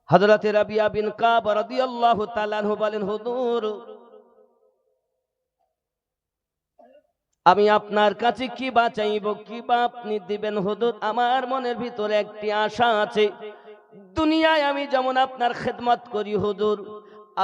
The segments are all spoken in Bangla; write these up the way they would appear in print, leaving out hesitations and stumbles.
হযরত রাবিয়া বিন কাব রাদিয়াল্লাহু তাআলা আনহু বলেন, হুজুর আমি আপনার কাছে কি বা চাইব, কি বা আপনি দিবেন হুজুর? আমার মনের ভিতরে একটি আশা আছে, দুনিয়ায় আমি যেমন আপনার খেদমত করি হুজুর,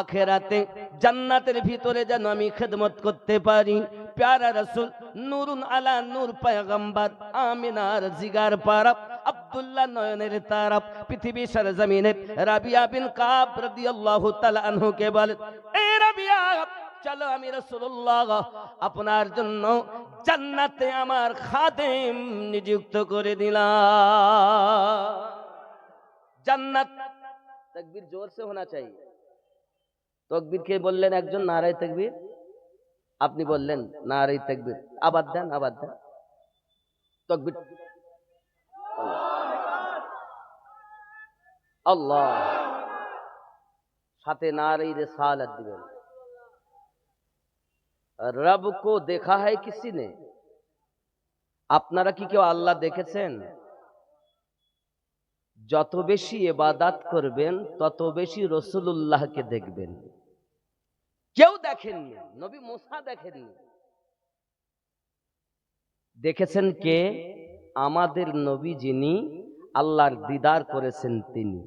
আখেরাতে জান্নাতের ভিতরে যেন আমি খেদমত করতে পারি। প্যারা রাসূল নূরুন আলা নূর পয়গম্বর আমিনার জিগার পারা আব্দুল্লাহ নয়নের তারা পৃথিবী সরজমিনে রাবিয়া বিন কাব রাদিয়াল্লাহু তাআলা আনহু কে বলেন, এ রাবিয়া, চলো আমি রাসূলুল্লাহ আপনার জন্য জান্নাতে আমার খাদেম নিযুক্ত করে দিলাম। জান্নাত তাকবীর জোর से होना चाहिए। তাকবীর কে বললেন? একজন নারায়ে তাকবীর, আপনি বললেন নারায়ে তাকবীর। আবার দেন, আবার দেন তাকবীর। আল্লাহ, সাথে নারায়ে रिसालत দিবেন। रब को देखा है किसी ने? আপনারা কি কেউ আল্লাহ দেখেছেন? যত বেশি ইবাদত করবেন তত বেশি রাসূলুল্লাহকে দেখবেন। কেউ দেখেননি, নবী মুসা দেখেননি। দেখেছেন কে? আমাদের নবী, যিনি আল্লাহর দিদার করেছেন তিনি।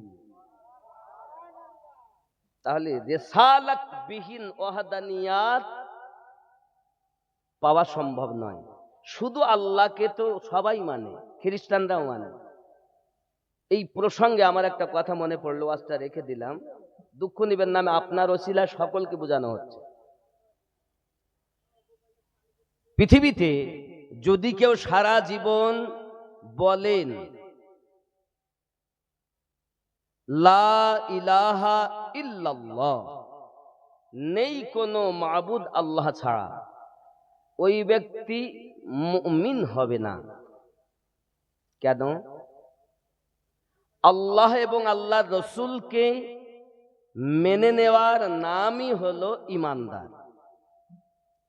তাহলে রিসালাত বিহীন ওয়াহদানিয়াত পাওয়া সম্ভব নয়। শুধু আল্লাহকে তো সবাই মানে, খ্রিস্টানরাও মানে। এই প্রসঙ্গে আমার একটা কথা মনে পড়লো, আজটা রেখে দিলাম, দুঃখ নিবেন না, আপনার ওসিলায় সকলকে বোঝানো হচ্ছে। পৃথিবীতে যদি কেউ সারা জীবন বলেন লা ইলাহা ইল্লাল্লাহ, নেই কোনো মাবুদ আল্লাহ ছাড়া, ওই ব্যক্তি মুমিন হবে না। কেন? আল্লাহ এবং আল্লাহর রসুলকে মেনে নেওয়ার নামই হলো ইমানদার।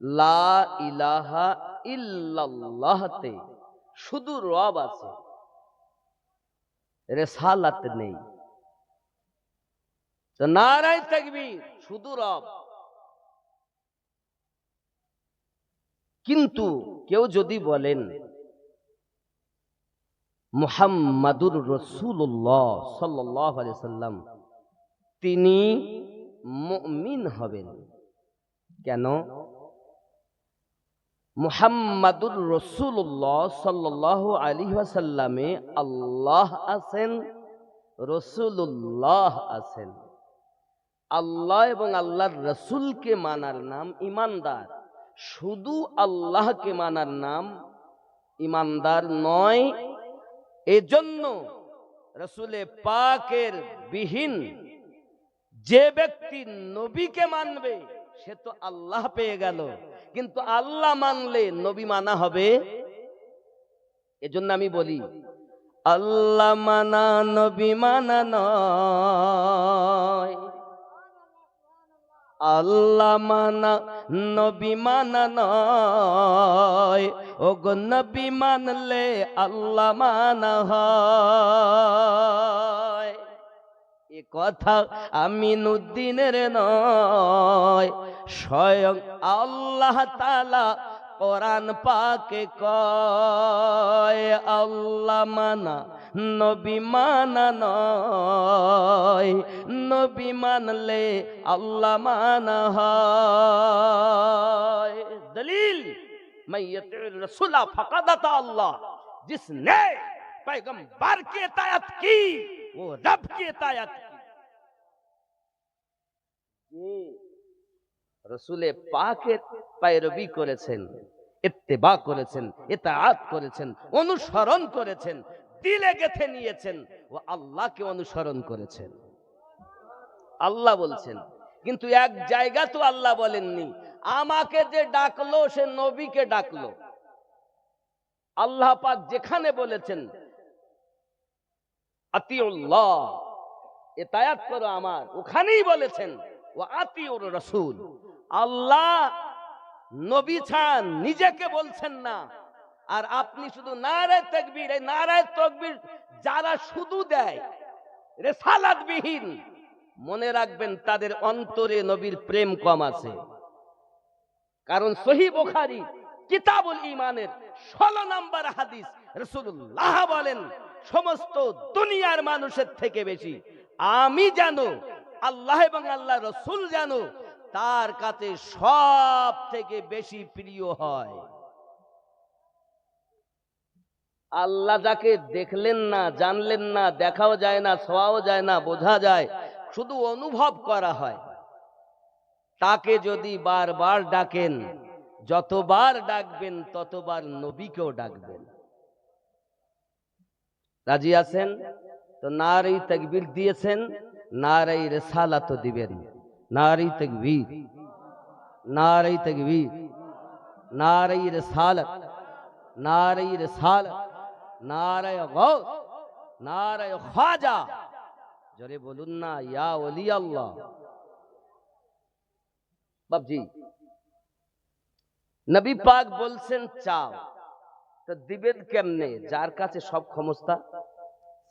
লা ইলাহা ইল্লাল্লাহতে শুধু রব আছে, রিসালাত নেই। তো নারায়ে তাকবীর, শুধু রব। কিন্তু কেউ যদি বলেন মুহাম্মাদুর রাসূলুল্লাহ সাল্লাল্লাহু আলাইহি সাল্লাম, তিনি মুমিন হবেন। কেন? মুহাম্মাদুর রাসূলুল্লাহ সাল্লাল্লাহু আলাইহি ওয়াসাল্লামে আল্লাহ আছেন, রাসূলুল্লাহ আছেন। আল্লাহ এবং আল্লাহর রাসূলকে মানার নাম ইমানদার, শুধু আল্লাহকে মানার নাম ইমানদার নয়। এজন্য রাসূলে পাকের বিহীন যে ব্যক্তি নবীকে মানবে সে তো আল্লাহ পেয়ে গেল, কিন্তু আল্লাহ মানলে নবী মানা হবে। এজন্য আমি বলি, আল্লাহ মানা নবী মানা নয়, আল্লাহ মানা নবী মানা নয়, ওগো নবী মানলে আল্লাহ মানা হয়। এ কথা আমিনুদ্দিনের নয়, স্বয়ং আল্লাহ তাআলা কোরআন পাকে কয়, আল্লাহ মানা নবী মানা নয়, নবী মানলে আল্লাহ মানা হয়। দলিল মাইয়াতির রাসূলা ফাকাদ আতা আল্লাহ, जिसने पैगंबर की इताअत की वो रब की इताअत की। রসুলে পাকের पैरवी করেছেন, ইত্তেবা করেছেন, ইতাআত করেছেন, অনুসরণ করেছেন, দিলে গেঁথে নিয়েছেন, ও আল্লাহকে অনুসরণ করেছেন। আল্লাহ বলছেন, কিন্তু এক জায়গা তো আল্লাহ বলেননি আমাকে যে ডাকলো সে নবীকে ডাকলো। আল্লাহ পাক যেখানে বলেছেন আতিউল্লাহ, ইতাআত করো আমার, ওখানেই বলেছেন ওয়া আতিউর রাসূল। আল্লাহ নবী ছাড়া নিজেকে বলছেন না। আর আপনি শুধু নারায়ে তাকবীর, এই নারায়ে তাকবীর যারা শুধু দেয় রেসালাতবিহীন, মনে রাখবেন তাদের অন্তরে নবীর প্রেম কম আছে। কারণ সহিহ বুখারী কিতাবুল ঈমানের 16 নম্বর হাদিস, রাসূলুল্লাহ বলেন, সমস্ত দুনিয়ার মানুষের থেকে বেশি আমি জানো, আল্লাহ এবং আল্লাহ রাসূল জানো, তার কাছে সব থেকে বেশি প্রিয় হয়। আল্লাহ যাকে দেখলেন না, জানলেন না, দেখাও যায় না, ছোঁয়াও যায় না, বোঝা যায়, শুধু অনুভব করা হয়, তাকে যদি বারবার ডাকেন, যতবার ডাকবেন ততবার নবীকেও ডাকবেন। রাজি আছেন তো? নারে তাকবীর দিয়েছেন, নারে রিসালাত দিবেন। নারে তাকবীর, নারে তাকবীর, নারে রিসালাত, নারে রিসালাত, নারে গাউস, নারে খাজা। জোরে বলুন না, ইয়া ওলি আল্লাহ। বাবজি, নবী পাক বলছেন চাও, তো দিবেন কেমনে? যার কাছে সব ক্ষমতা।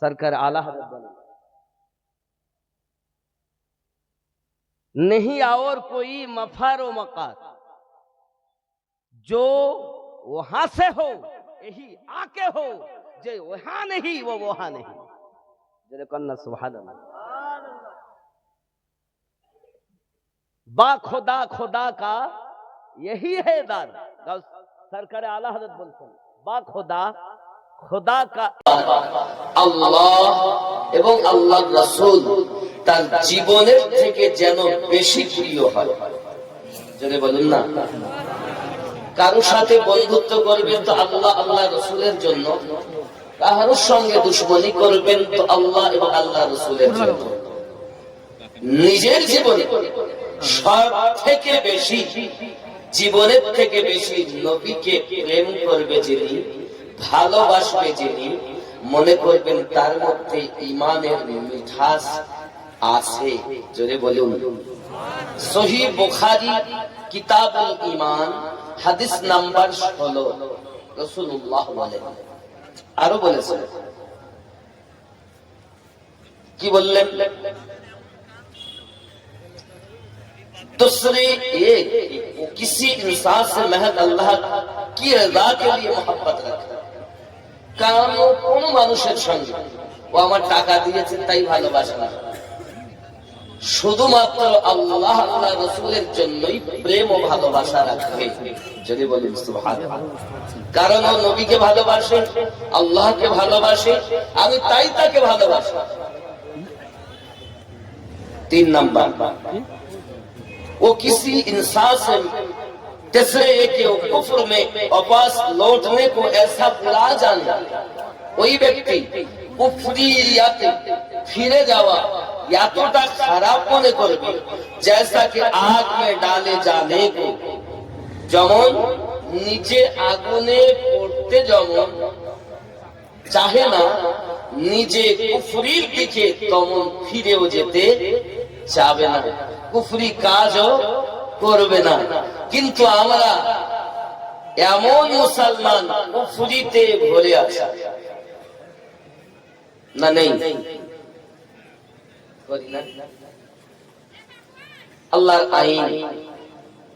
সরকার আলা হযরত বলেন, नहीं और कोई मफार व मकात, जो वहां से हो यही आके हो, जो वहां नहीं वो वहां नहीं। जरे कन्ना सुभान अल्लाह। बा खुदा खुदा का यही है दार। सरकार आला हजरत बोलते हैं, बा खुदा खुदा का আল্লাহ এবং আল্লাহর রাসূল তার জীবনের থেকে যেন বেশি প্রিয় হয়। যদি বলুন না, কারোর সাথে বন্ধুত্ব করবেন তো আল্লাহ আল্লাহ রাসূলের জন্য, কারোর সঙ্গে দুশমনি করবেন তো আল্লাহ এবং আল্লাহ রাসূলের জন্য। নিজের জীবনে সব থেকে বেশি, জীবনের থেকে বেশি নবীকে প্রেম করবে যিনি, ভালোবাসবে যিনি, মনে করবেন তার মধ্যে ঈমানের মিঠাস আছে। জোরে বলুন। সহিহ বুখারী কিতাবুল ঈমান হাদিস নাম্বার 16, রাসূলুল্লাহ বলেন, আরো বলেছেন, কি বললেন? दूसरे एक किसी इंसान से महज अल्लाह की रजा के लिए मोहब्बत रखे। কারণ কোন মানুষের সঙ্গে ও আমার টাকা দিয়েছে তাই ভালোবাসে না, শুধুমাত্র আল্লাহ আল্লাহ রাসূলের জন্যই প্রেম ও ভালোবাসা রাখবে। যদি বলি সুবহানাল্লাহ। কারণ ও নবীকে ভালোবাসে, আল্লাহকে ভালোবাসে, আমি তাই তাকে ভালোবাসি। 3 নাম্বার, वो किसी इंसान से तीसरे के कुफ्र में वापस लौटने को ऐसा बुला जाना, वही व्यक्ति कुफरियाते फिरे जावा এতটা খারাপ মনে করবে जैसा कि आग में डाले जाने को, যেমন নিচে আগুনে পড়তে যেমন চাহে না, নিজে কুফরির দিকে তেমন ফিরেও যেতে চাবে না, কুফরি কাজও করবে না। কিন্তু আমরা এমন মুসলমান কুফরিতে ভরে আছে না? নেই? আল্লাহর আইন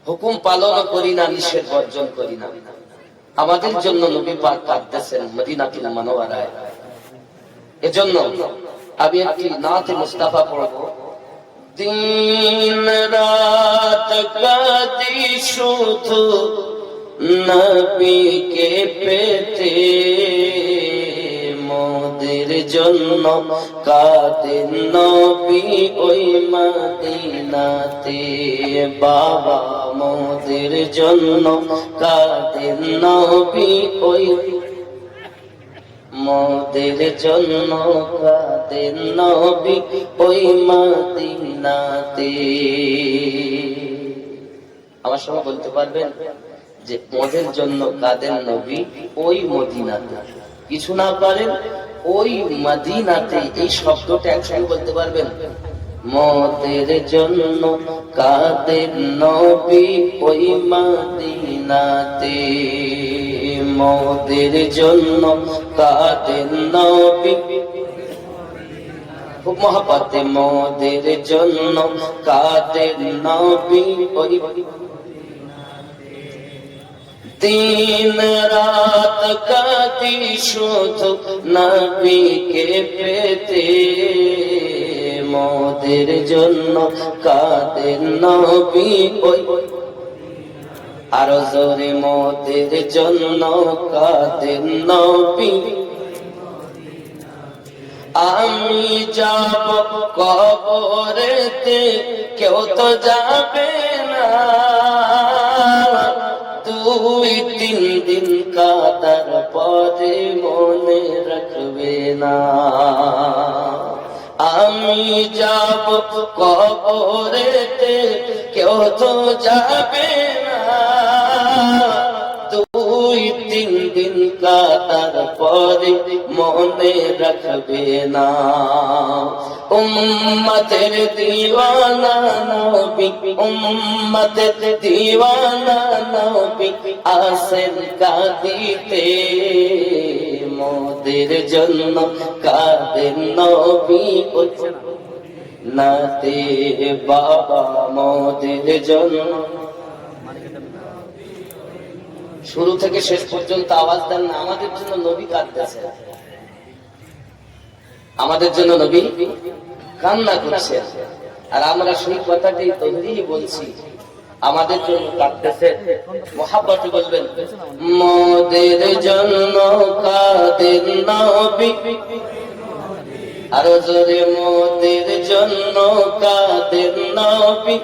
হুকুম পালন করি না, নিষেধ বর্জন করি না। আমাদের জন্য নবী পাক কাঁদতেছেন মদিনাতুল মুনাওয়ারায়। এজন্য আমি একটি নাতে মুস্তাফা পড়ব। दिन रात कादी शुधु नबी के पेते, मोদের জন্য কাঁদেন নবী ওই মদিনাতে। বাবা মোদের জন্য কাঁদেন নবী ওই, মোদের জন্য কাঁদেন নবী ওই মদিনাতে। আমার সঙ্গে বলতে পারবেন যে মোদের জন্য কাঁদেন নবী ওই মদিনাতে? কিছু না পারেন, ওই মদিনাতে, এই শব্দটা একসঙ্গে বলতে পারবেন? মোদের জন্য কাঁদেন নবী ওই মদিনাতে, মোদের জন্য কাঁদেন নবী। মহব্বতে মোদের জন্য কাদের নবী ওই দিন রাত কাঁদি শুধু নবীকে পেতে, মোদের জন্য কাদের নবী ওই আরো জোরে মোদের জন্য কাদের নবী। আমি যাব কবরেতে কেউ তো যাবে না, 2-3 দিন কাদার পরে মনে রাখবে না। আমি যাব কবরেতে কেউ তো যাবে না, 2-3 দিন কাদার পরে মনে রাখবে না। উম্মতের দিওয়ানা নবী, উম্মতের দিওয়ানা নবী আসেন কাঁদিতে, মোদের জন্য কাঁদেন নবী নাতে বাবা, মোদের জন্য। শুরু থেকে শেষ পর্যন্ত আওয়াজ দেন না, আমাদের জন্য নবী কাঁদতেছে, আমাদের জন্য নবী কান্না করছে। আর আমরা সেই কথাটাই তৈরি বলছি, আমাদের জন্য কাঁদতেছে। মহাব্বতে বলবেন মোদের জন্য কাঁদেন নবী, আরো জোরে মোদের জন্য কাঁদেন নবী।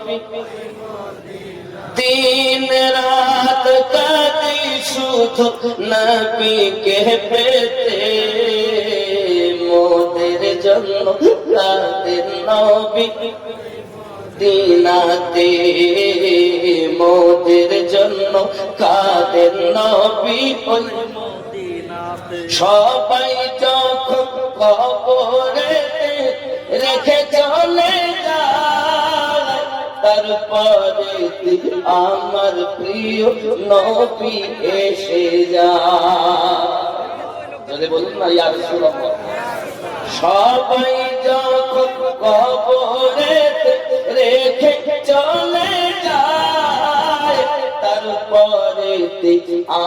দিন রাত কাঁদি শুধু নবীকে পেতে, মোদের জন্য কাঁদেন নবী দিনাতে, মোদের জন্য কাঁদেন নবী। সবাই যখন কবরেতে রেখে চলে যায়, তারপরে আমার প্রিয় নবী এসে যায়। বলুন না ইয়া রাসূলুল্লাহ। সবাই যখন কবরেতে রেখে চলে যায়, তারপরে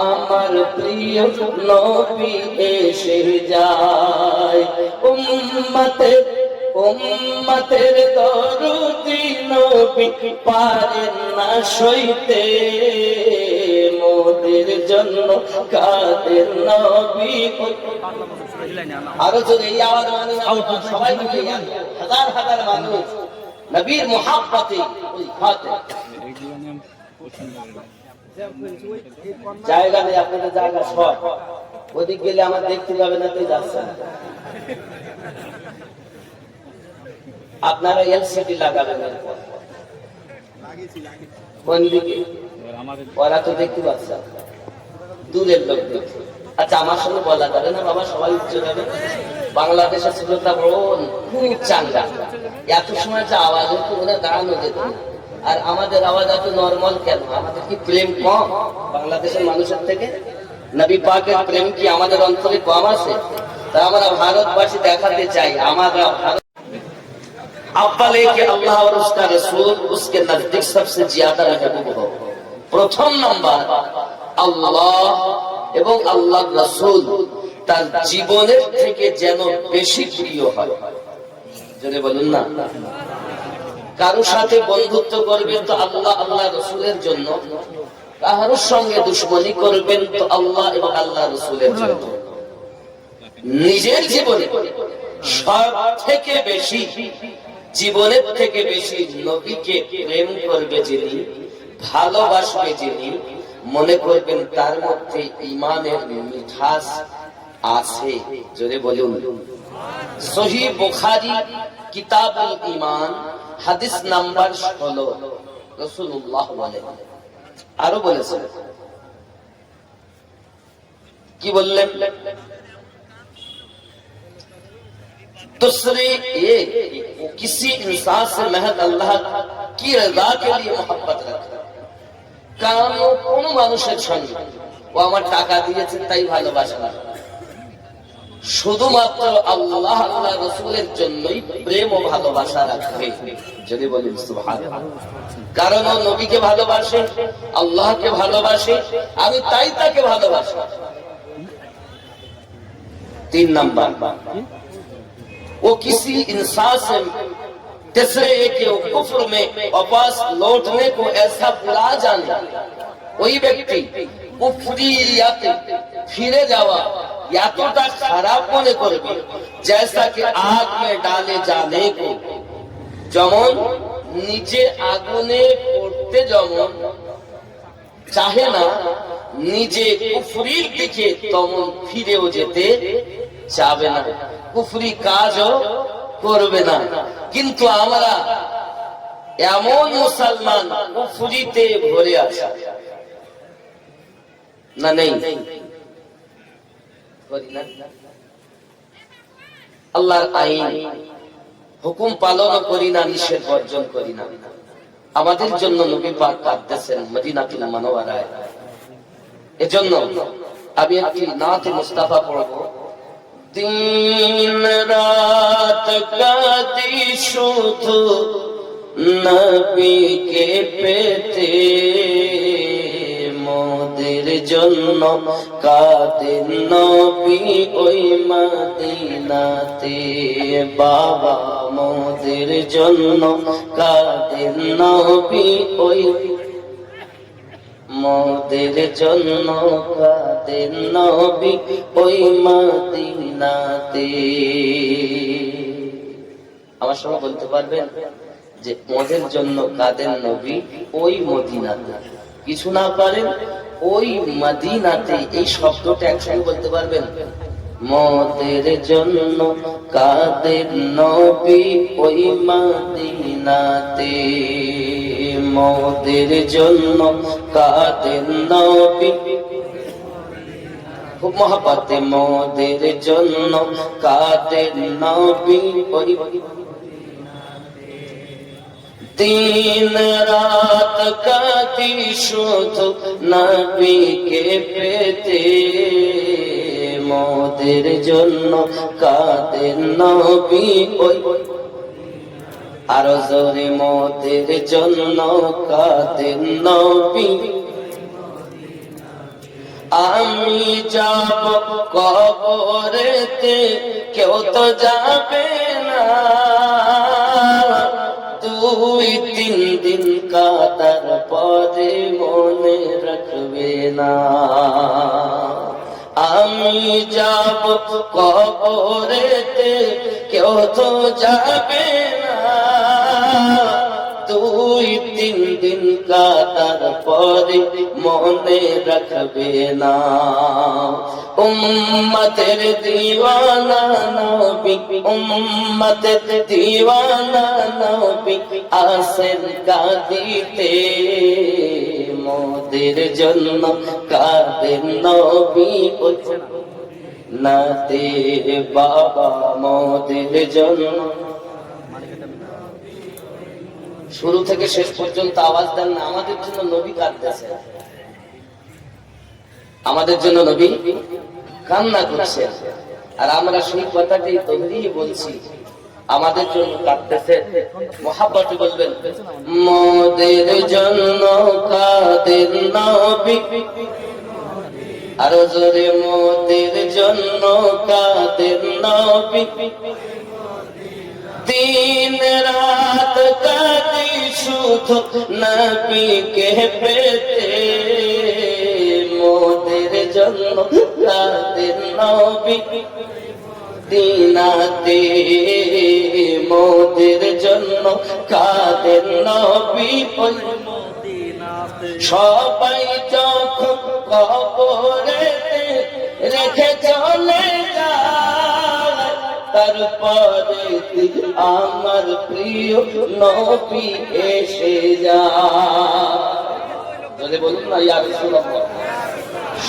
আমার প্রিয় নবী এসে যায়। উম্মতের দরদি নবী পারেন না সইতে, মোদের জন্য কাঁদেন নবী। আরো যদি এই আওয়াজ মানে সবাই মিলে হাজার হাজার মানুষ নবীর মুহাব্বতে জায়গা নেই, আপনাদের জায়গা সব ওদিক গেলে আমার দেখতে পাবে না, তো যাচ্ছেন আপনারা এলসিডি লাগাবেন। কোন দিকে? ওরা তো দেখতে পাচ্ছে, দূরের লোক দেখছে। আচ্ছা আমার সঙ্গে বলা যাবে না বাবা, সবাই উচ্চ যাবে। বাংলাদেশের শ্রোতা বোন খুব চাঙ্গা, এত সময় যে আওয়াজ হতো ওরা দাঁড়ানো যেত, আর আমাদের আওয়াজ এত নর্মাল কেন? আমাদের কি প্রেম কম বাংলাদেশের মানুষের থেকে? নবী পাকের প্রেম কি আমাদের অন্তরে কম আছে? তা আমরা ভারতবাসী দেখাতে চাই আমরা अव्वल है कि अल्लाह और उसका रसूल उसके नजदीक सबसे ज्यादा महबूब हो। प्रथम नंबर আল্লাহ এবং আল্লাহর রাসূল তার জীবনের থেকে যেন বেশি প্রিয় হয়। যদি বলুন না, কারোর সাথে বন্ধুত্ব করবেন তো আল্লাহ আল্লাহ রাসূলের জন্য, কারোর সঙ্গে দুশমনি করবেন তো আল্লাহ এবং আল্লাহ রাসূলের জন্য। নিজের জীবনে সব থেকে বেশি, জীবনের থেকে বেশি নবীকে প্রেম করবে যিনি, ভালোবাসবে যিনি, মনে করবেন তার মধ্যে ঈমানের মিঠাস আছে। জোরে বলুন। সহিহ বুখারী কিতাবুল ঈমান হাদিস নাম্বার 16 রাসূলুল্লাহ বলেন, আরো বলেছেন কি বললেন? दूसरे ये किसी इंसान से महज अल्लाह की रजा के लिए मोहब्बत रखे। কারণ কোন মানুষের সঙ্গে ও আমার টাকা দিয়েছে তাই ভালোবাসে না, শুধুমাত্র আল্লাহ আল্লাহ রসুলের জন্যই প্রেম ও ভালোবাসা রাখবে। যদি বলেন সুবহানাল্লাহ। কারণ ও নবীকে ভালোবাসে, আল্লাহকে ভালোবাসে, আমি তাই তাকে ভালোবাসি। 3 नंबर, वो किसी इंसान से तीसरे के कुफ्र में वापस लौटने को ऐसा बुला जाने, वही व्यक्ति কুফরিয়াতে ফিরে যাওয়া এতটা খারাপ মনে করবে जैसा कि आग में डाले जाने को, যেমন নিচে আগুনে পড়তে যেমন চাহে না, নিজে কুফরির দিকে তেমন ফিরেও যেতে চাবে না, কুফরি কাজও করবে না। কিন্তু আমরা এমন মুসলমান কুফরিতে ভরে আছে না, নেই? আল্লাহর আইন হুকুম পালন করি না, নিষেধ বর্জন করি না। আমাদের জন্য নবী পাক কাঁদতেছেন মদিনাতুল মুনাওয়ারায়। এজন্য আমি একটি নাতে মুস্তাফা পড়ব। দিন রাত কাঁদি শুধু নবীকে পেতে, মোদের জন্য কাঁদেন নবী ওই মদিনাতে। বাবা মোদের জন্য কাঁদেন নবী ওই, মোদের জন্য কাঁদেন নবী ওই মদিনাতে। আমার সঙ্গে বলতে পারবেন যে মোদের জন্য কাঁদেন নবী ওই মদিনাতে? কিছু না পারেন ওই মদিনাতে, এই শব্দটা একসঙ্গে বলতে পারবেন? মোদের জন্য কাঁদেন নবী ওই মদিনাতে, মোদের জন্য কাঁদেন নবী খুব মহব্বতে, মোদের জন্য কাঁদেন নবী ওই। দিন রাত কাঁদি শুধু নবীকে পেতে, মোদের জন্য কাঁদেন নবী ওই। আরো জোরে, মোদের জন্য কাঁদেন নবী। আমি যাব কবরেতে, কেউ তো যাবে না, 2-3 দিন কাটার পরে মনে রাখবে না। আমি যাব কবরেতে, কেউ তো যাবে না, 2-3 দিন কাটার পরে মনে রাখবে না। উম্মতের দিওয়ানা নবী, উম্মতের দিওয়ানা নবী আসেন কাঁদিতে, মোদের জন্য কাঁদেন নবী ওই নাতে। বাবা মোদের জন্য, শুরু থেকে শেষ পর্যন্ত আওয়াজ দেন না, আমাদের জন্য নবী কাঁদতেছে, আমাদের জন্য নবী কান্না করছে। আর আমরা সেই কথাটাই তৈরি বলছি, আমাদের জন্য কাঁদতেছে। মহাব্বতে বলবেন, মোদের জন্য কাঁদেন নবী। আরো জোরে, মোদের জন্য কাঁদেন নবী। দিন রাত কাঁদি শুধু নবীকে পেতে, মোদের জন্য কাঁদেন নবী দিনাতে, মোদের জন্য কাঁদেন নবী ওই মদিনাতে। সবাই যখন কবরেতে রেখে চলে যায়, তারপরে আমার প্রিয় নবী এসে যায়। বলুন না ইয়া রাসূলুল্লাহ।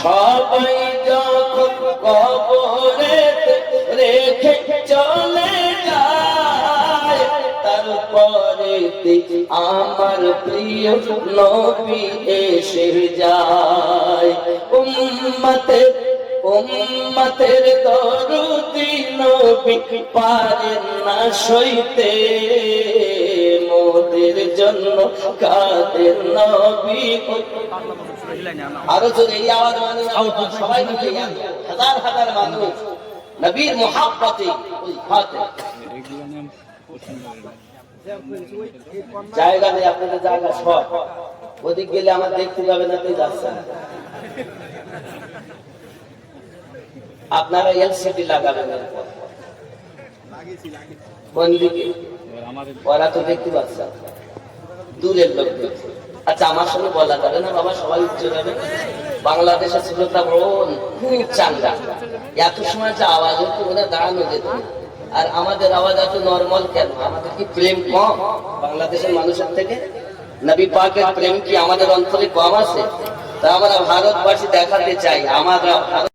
সবাই যখন কবরেতে রেখে চলে যায়, তারপরে আমার প্রিয় নবী এসে যায়। উম্মতের উম্মতের দরদি নবী পারেন না সইতে, মোদের জন্য কাদের নবী। আরো জোরে এই আওয়াজ মানে সবাই মিলে হাজার হাজার মানুষ নবীর মুহাব্বতে উলফাতে। জায়গা নেই আপনাদের, জায়গা সব ওদিক গেলে আমার দেখতে যাবে না, তুই যাচ্ছেন। আপনারা এলসিডি লাগাবেন কোন দিকে, ওরা তো দেখতে পাচ্ছে, দূরের লোক দেখছে। আচ্ছা আমার সঙ্গে বলা যাবে না বাবা, সবাই উঠে যাবে। বাংলাদেশের শ্রোতা বোন খুব চাঙ্গা, এত সময় যে আওয়াজ হতো ওরা দাঁড়ানো যেত, আর আমাদের আওয়াজ এত নর্মাল কেন? আমাদের কি প্রেম কম বাংলাদেশের মানুষের থেকে? নবী পাকের প্রেম কি আমাদের অন্তরে কম আছে? তা আমরা ভারতবাসী দেখাতে চাই আমরা